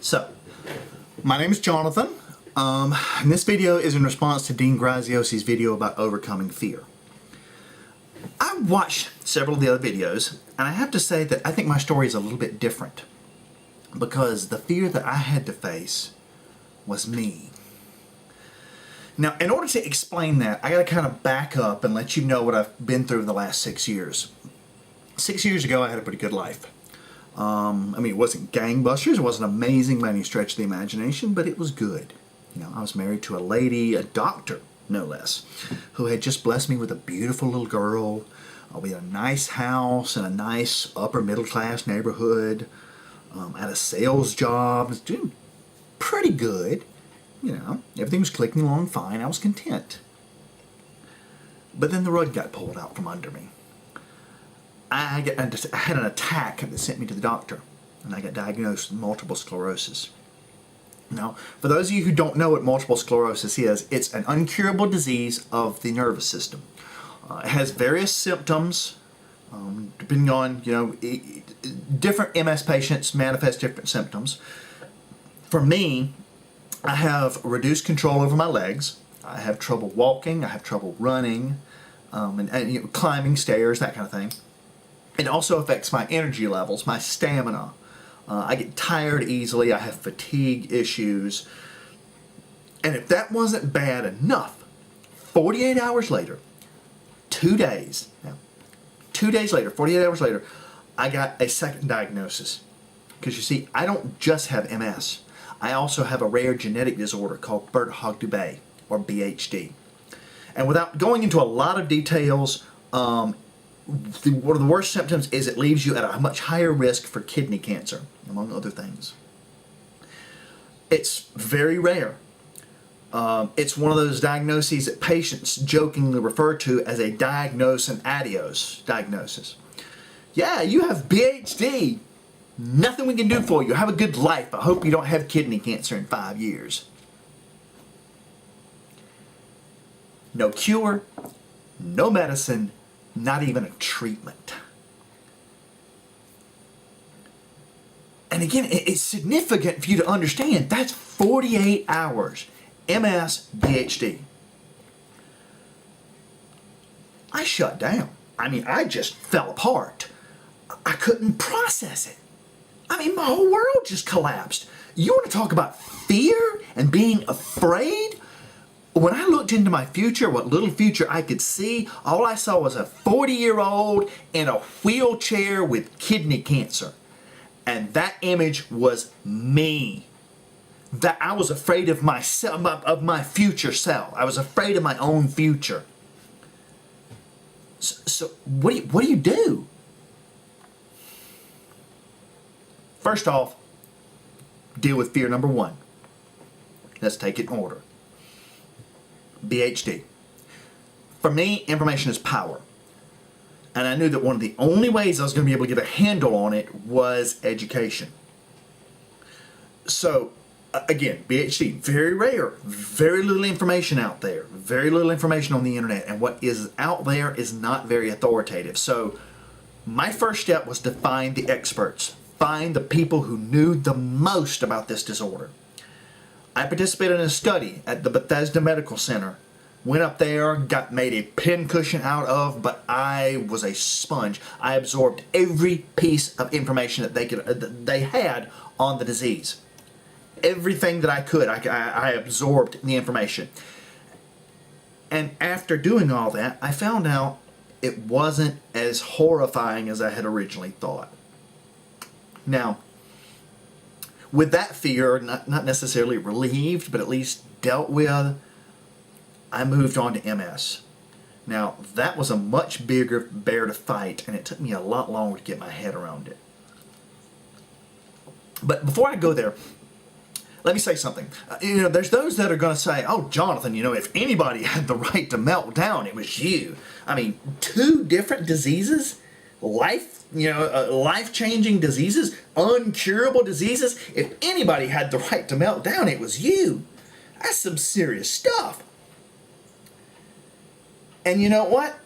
So, my name is Jonathan, and this video is in response to Dean Graziosi's video about overcoming fear. I watched several of the other videos, and I have to say that I think my story is a little bit different because the fear that I had to face was me. Now, in order to explain that, I got to kind of back up and let you know what I've been through in the last 6 years. 6 years ago, I had a pretty good life. It wasn't gangbusters, it wasn't amazing by any stretch of the imagination, but it was good. You know, I was married to a lady, a doctor, no less, who had just blessed me with a beautiful little girl. We had a nice house in a nice upper middle class neighborhood. I had a sales job, I was doing pretty good. You know, everything was clicking along fine, I was content. But then the rug got pulled out from under me. I had an attack that sent me to the doctor, and I got diagnosed with multiple sclerosis. Now, for those of you who don't know what multiple sclerosis is, it's an incurable disease of the nervous system. It has various symptoms, depending on, different MS patients manifest different symptoms. For me, I have reduced control over my legs. I have trouble walking, I have trouble running, and climbing stairs, that kind of thing. It also affects my energy levels, my stamina. I get tired easily, I have fatigue issues. And if that wasn't bad enough, 48 hours later, 2 days later, 48 hours later, I got a second diagnosis. Because you see, I don't just have MS. I also have a rare genetic disorder called Birt-Hogg-Dubé, or BHD. And without going into a lot of details, one of the worst symptoms is it leaves you at a much higher risk for kidney cancer, among other things. It's very rare. It's one of those diagnoses that patients jokingly refer to as a diagnose and adios diagnosis. Yeah, you have BHD. Nothing we can do for you. Have a good life. I hope you don't have kidney cancer in 5 years. No cure, no medicine, not even a treatment. And again, it's significant for you to understand that's 48 hours. MS, BHD. I shut down. I just fell apart. I couldn't process it. My whole world just collapsed. You want to talk about fear and being afraid? When I looked into my future, what little future I could see, all I saw was a 40-year-old in a wheelchair with kidney cancer. And that image was me. That I was afraid of myself, of my future self. I was afraid of my own future. So what do you do? First off, deal with fear number one. Let's take it in order. BHD. For me, information is power. And I knew that one of the only ways I was going to be able to get a handle on it was education. So, again, BHD, very rare. Very little information out there. Very little information on the internet. And what is out there is not very authoritative. So, my first step was to find the experts. Find the people who knew the most about this disorder. I participated in a study at the Bethesda Medical Center. Went up there, made a pincushion out of, but I was a sponge. I absorbed every piece of information that they had on the disease. Everything that I could, I absorbed the information. And after doing all that, I found out it wasn't as horrifying as I had originally thought. Now, with that fear, not necessarily relieved, but at least dealt with, I moved on to MS. Now, that was a much bigger bear to fight, and it took me a lot longer to get my head around it. But before I go there, let me say something. There's those that are going to say, oh, Jonathan, if anybody had the right to melt down, it was you. 2 different diseases? Life-changing diseases, uncurable diseases. If anybody had the right to melt down, it was you. That's some serious stuff. And you know what?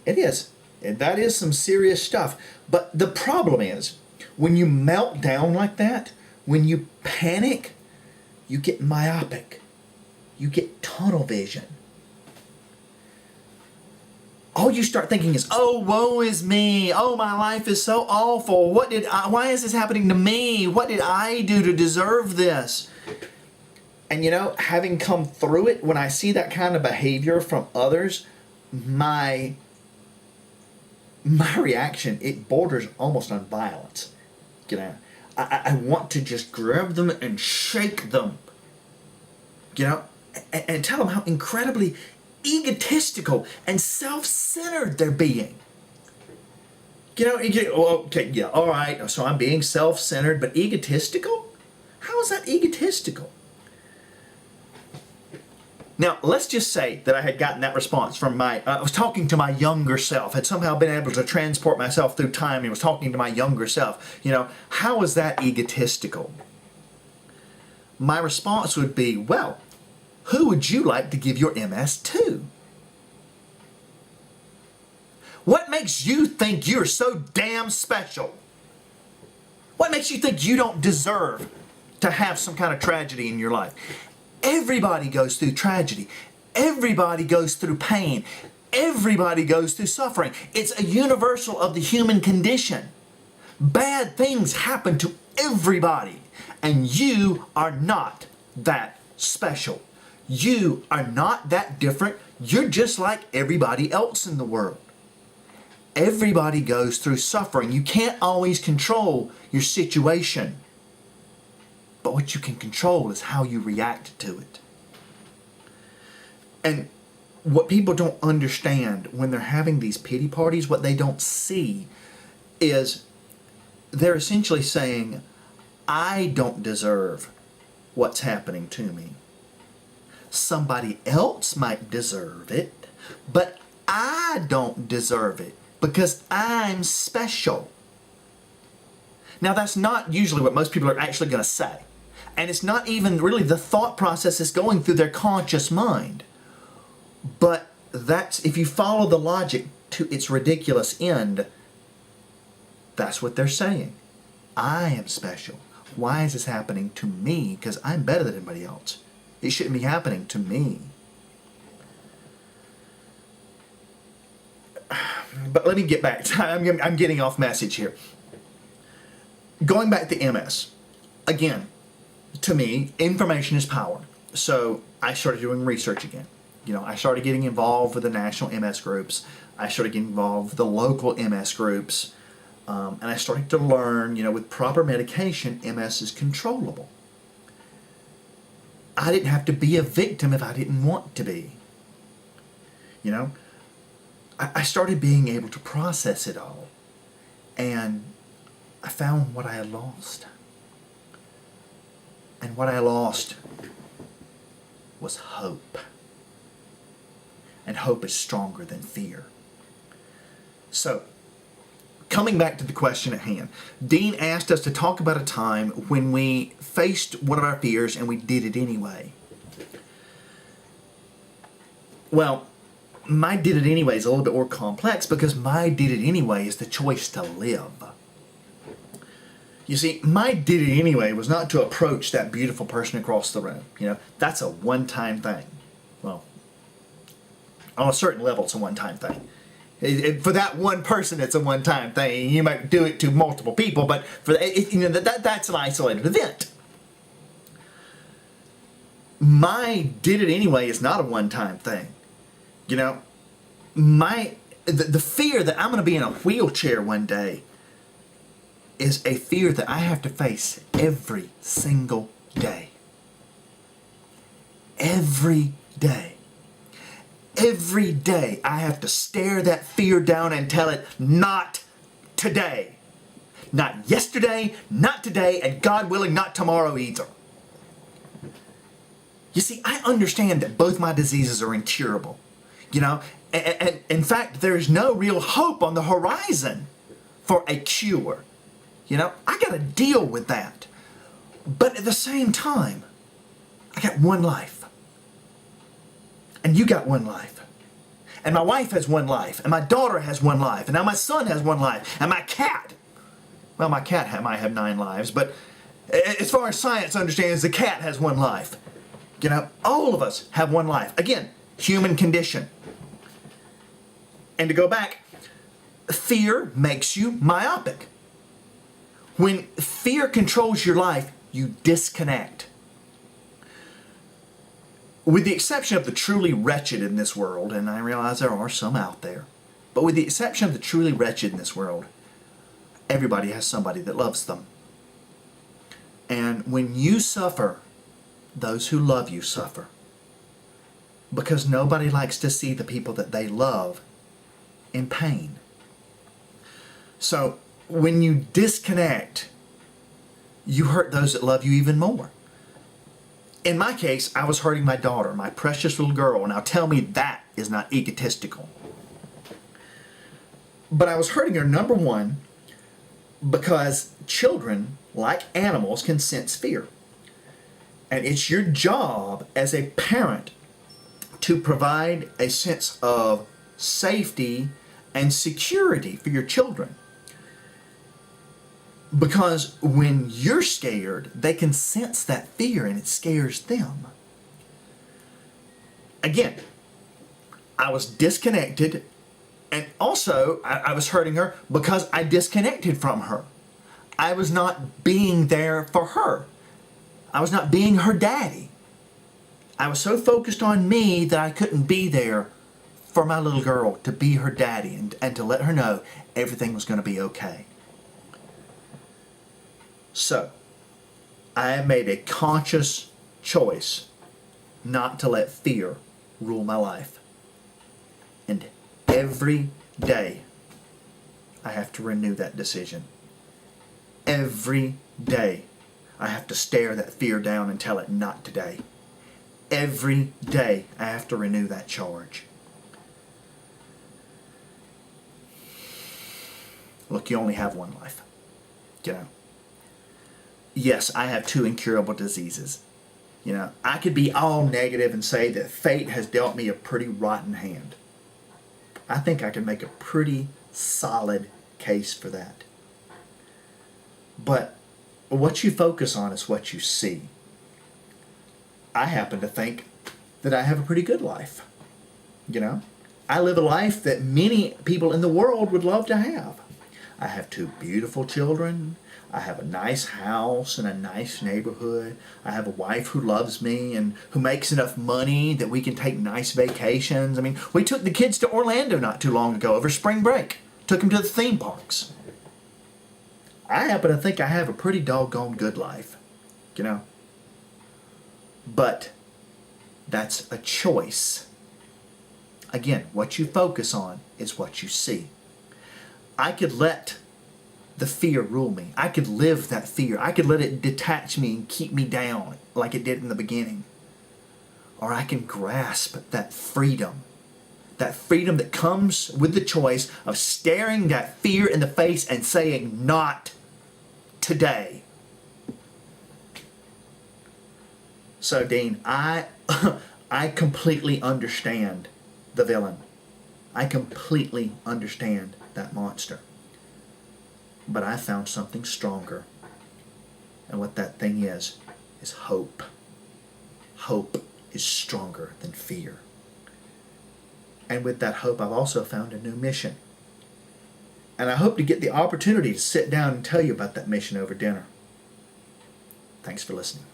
It is. And that is some serious stuff. But the problem is, when you melt down like that, When you panic, you get myopic. You get tunnel vision. All you start thinking is, oh, woe is me. Oh, my life is so awful. Why is this happening to me? What did I do to deserve this? And you know, having come through it, when I see that kind of behavior from others, my reaction, it borders almost on violence. You know, I want to just grab them and shake them. You know, and tell them how incredibly egotistical and self-centered they're being. You know, okay, yeah, all right, so I'm being self-centered, but egotistical? How is that egotistical? Now, let's just say that I had gotten that response from I was talking to my younger self, had somehow been able to transport myself through time and was talking to my younger self. You know, how is that egotistical? My response would be, well, who would you like to give your MS to? What makes you think you're so damn special? What makes you think you don't deserve to have some kind of tragedy in your life? Everybody goes through tragedy. Everybody goes through pain. Everybody goes through suffering. It's a universal of the human condition. Bad things happen to everybody, and you are not that special. You are not that different. You're just like everybody else in the world. Everybody goes through suffering. You can't always control your situation. But what you can control is how you react to it. And what people don't understand when they're having these pity parties, what they don't see is they're essentially saying, I don't deserve what's happening to me. Somebody else might deserve it, but I don't deserve it because I'm special. Now, that's not usually what most people are actually going to say. And it's not even really the thought process that's going through their conscious mind. But that's, if you follow the logic to its ridiculous end, that's what they're saying. I am special. Why is this happening to me? Because I'm better than anybody else. It shouldn't be happening to me. But let me get back. I'm getting off message here. Going back to MS. Again, to me, information is power. So I started doing research again. You know, I started getting involved with the national MS groups. I started getting involved with the local MS groups. And I started to learn, you know, with proper medication, MS is controllable. I didn't have to be a victim if I didn't want to be. You know, I started being able to process it all. And I found what I had lost. And what I lost was hope. And hope is stronger than fear. So, coming back to the question at hand, Dean asked us to talk about a time when we faced one of our fears and we did it anyway. Well, my did it anyway is a little bit more complex because my did it anyway is the choice to live. You see, my did it anyway was not to approach that beautiful person across the room. You know, that's a one-time thing. Well, on a certain level, it's a one-time thing. For that one person, it's a one-time thing. You might do it to multiple people, but for that's an isolated event. My did it anyway is not a one-time thing. You know, the fear that I'm going to be in a wheelchair one day is a fear that I have to face every single day. Every day. Every day I have to stare that fear down and tell it, not today. Not yesterday, not today, and God willing, not tomorrow either. You see, I understand that both my diseases are incurable. You know, and in fact, there's no real hope on the horizon for a cure. You know, I got to deal with that. But at the same time, I got one life. And you got one life. And my wife has one life. And my daughter has one life. And now my son has one life. And my cat, well, my cat might have 9 lives, but As far as science understands, the cat has one life. You know, all of us have one life. Again, human condition. And to go back, fear makes you myopic. When fear controls your life, you disconnect. With the exception of the truly wretched in this world, and I realize there are some out there, but with the exception of the truly wretched in this world, everybody has somebody that loves them. And when you suffer, those who love you suffer. Because nobody likes to see the people that they love in pain. So when you disconnect, you hurt those that love you even more. In my case, I was hurting my daughter, my precious little girl. Now tell me that is not egotistical. But I was hurting her, number one, because children, like animals, can sense fear. And it's your job as a parent to provide a sense of safety and security for your children. Because when you're scared, they can sense that fear and it scares them. Again, I was disconnected, and also I was hurting her because I disconnected from her. I was not being there for her. I was not being her daddy. I was so focused on me that I couldn't be there for my little girl, to be her daddy and to let her know everything was going to be okay. So, I have made a conscious choice not to let fear rule my life. And every day, I have to renew that decision. Every day, I have to stare that fear down and tell it not today. Every day, I have to renew that charge. Look, you only have one life. You know. Yes, I have 2 incurable diseases. You know, I could be all negative and say that fate has dealt me a pretty rotten hand. I think I can make a pretty solid case for that. But what you focus on is what you see. I happen to think that I have a pretty good life. You know, I live a life that many people in the world would love to have. I have 2 beautiful children. I have a nice house in a nice neighborhood. I have a wife who loves me and who makes enough money that we can take nice vacations. I mean, we took the kids to Orlando not too long ago over spring break. Took them to the theme parks. I happen to think I have a pretty doggone good life, you know. But that's a choice. Again, what you focus on is what you see. I could let the fear rule me. I could live that fear. I could let it detach me and keep me down like it did in the beginning. Or I can grasp that freedom. That freedom that comes with the choice of staring that fear in the face and saying, not today. So, Dean, I completely understand the villain. I completely understand that monster. But I found something stronger. And what that thing is hope. Hope is stronger than fear. And with that hope, I've also found a new mission. And I hope to get the opportunity to sit down and tell you about that mission over dinner. Thanks for listening.